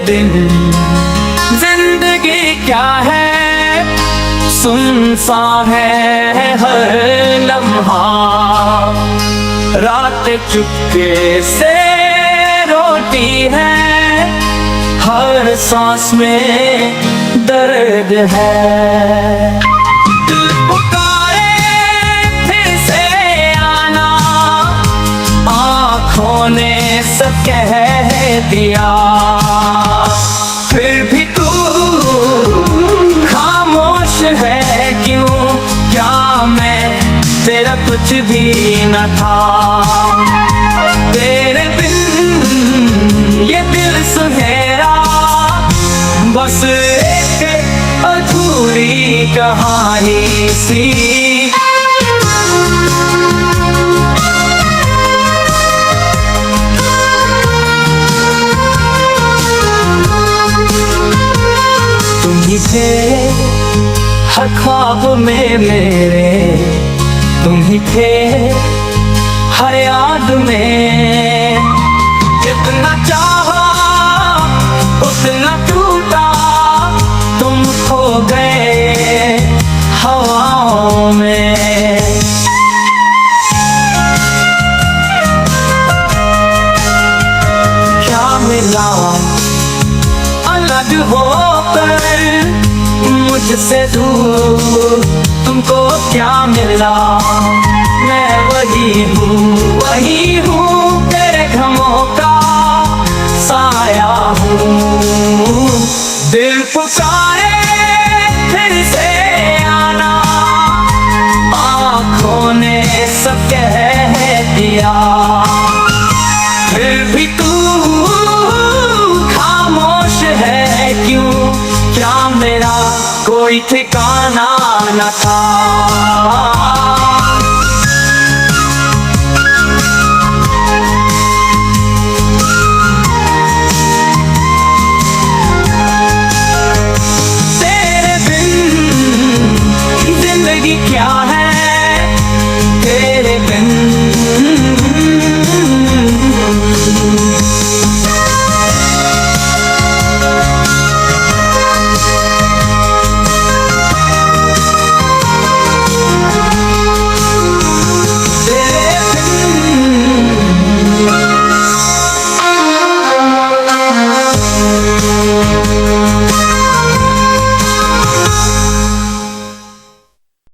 दिन जिंदगी क्या है, सुनसान है हर लम्हा। रात चुपके से रोती है, हर सांस में दर्द है। दिल पुकारे फिर से आना, आँखों ने सब कह दिया, फिर भी तू खामोश है क्यों? क्या मैं तेरा कुछ भी न था? तेरे बिन ये दिल सुनहरा, बस एक अधूरी कहानी सी। तुम ही थे हर ख्वाब में मेरे, तुम ही थे हर याद में। जितना चाहा उतना टूटा, तुम खो गए हवाओं में। क्या मिला अलग होकर मुझसे दूर, तुमको क्या मिला? मैं वही हूँ तेरे गमों का साया हूँ। दिल पुकारे फिर से आना, आँखों ने सब कह दिया, फिर भी तू खामोश है क्यों? क्या मेरा कोई ठिकाना न था?